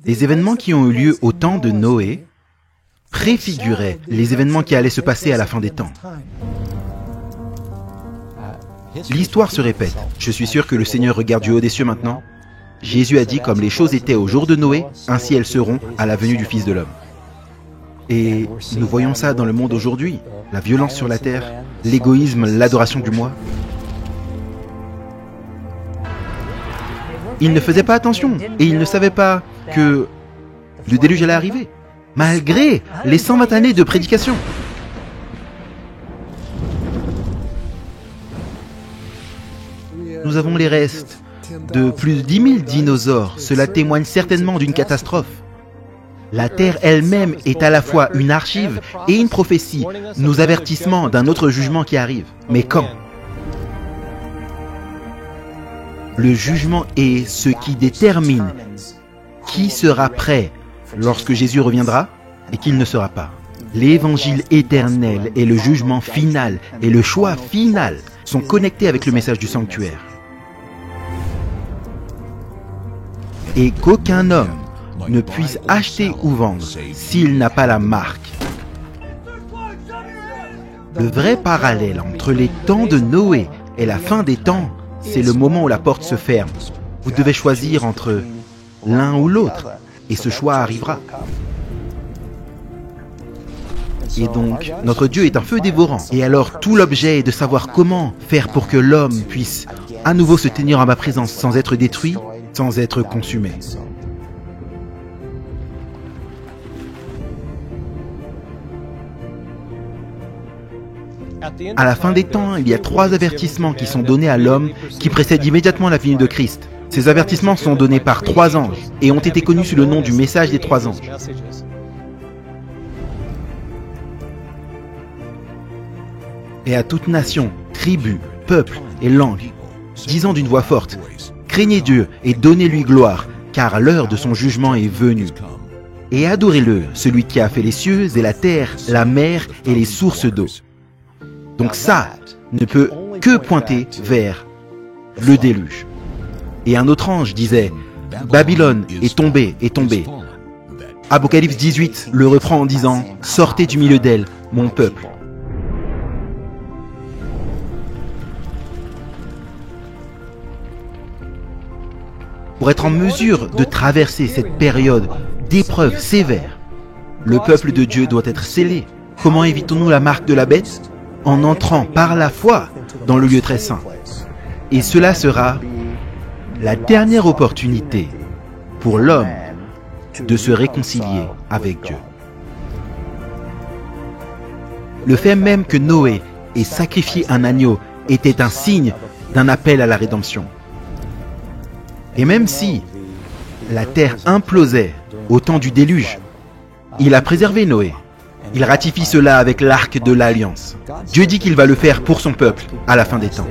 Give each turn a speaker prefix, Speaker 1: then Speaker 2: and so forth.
Speaker 1: Les événements qui ont eu lieu au temps de Noé préfiguraient les événements qui allaient se passer à la fin des temps. L'histoire se répète. Je suis sûr que le Seigneur regarde du haut des cieux maintenant. Jésus a dit comme les choses étaient au jour de Noé, ainsi elles seront à la venue du Fils de l'homme. Et nous voyons ça dans le monde aujourd'hui. La violence sur la terre, l'égoïsme, l'adoration du moi. Ils ne faisaient pas attention et ils ne savaient pas que le déluge allait arriver, malgré les 120 années de prédication. Nous avons les restes de plus de 10 000 dinosaures. Cela témoigne certainement d'une catastrophe. La Terre elle-même est à la fois une archive et une prophétie, nos avertissements d'un autre jugement qui arrive. Mais quand ? Le jugement est ce qui détermine qui sera prêt lorsque Jésus reviendra et qui ne sera pas. L'évangile éternel et le jugement final et le choix final sont connectés avec le message du sanctuaire. Et qu'aucun homme ne puisse acheter ou vendre s'il n'a pas la marque. Le vrai parallèle entre les temps de Noé et la fin des temps, c'est le moment où la porte se ferme. Vous devez choisir entre l'un ou l'autre, et ce choix arrivera. Et donc, notre Dieu est un feu dévorant. Et alors, tout l'objet est de savoir comment faire pour que l'homme puisse à nouveau se tenir en ma présence sans être détruit, sans être consumé. À la fin des temps, il y a 3 avertissements qui sont donnés à l'homme qui précèdent immédiatement la venue de Christ. Ces avertissements sont donnés par 3 anges et ont été connus sous le nom du message des 3 anges. Et à toute nation, tribu, peuple et langue, disant d'une voix forte, « Craignez Dieu et donnez-lui gloire, car l'heure de son jugement est venue. Et adorez-le, celui qui a fait les cieux et la terre, la mer et les sources d'eau. » Donc ça ne peut que pointer vers le déluge. Et un autre ange disait, « Babylone est tombée, est tombée. » Apocalypse 18 le reprend en disant, « Sortez du milieu d'elle, mon peuple. » Pour être en mesure de traverser cette période d'épreuve sévère, le peuple de Dieu doit être scellé. Comment évitons-nous la marque de la bête ? En entrant par la foi dans le lieu très saint. Et cela sera la dernière opportunité pour l'homme de se réconcilier avec Dieu. Le fait même que Noé ait sacrifié un agneau était un signe d'un appel à la rédemption. Et même si la terre implosait au temps du déluge, il a préservé Noé. Il ratifie cela avec l'arc de l'alliance. Dieu dit qu'il va le faire pour son peuple à la fin des temps.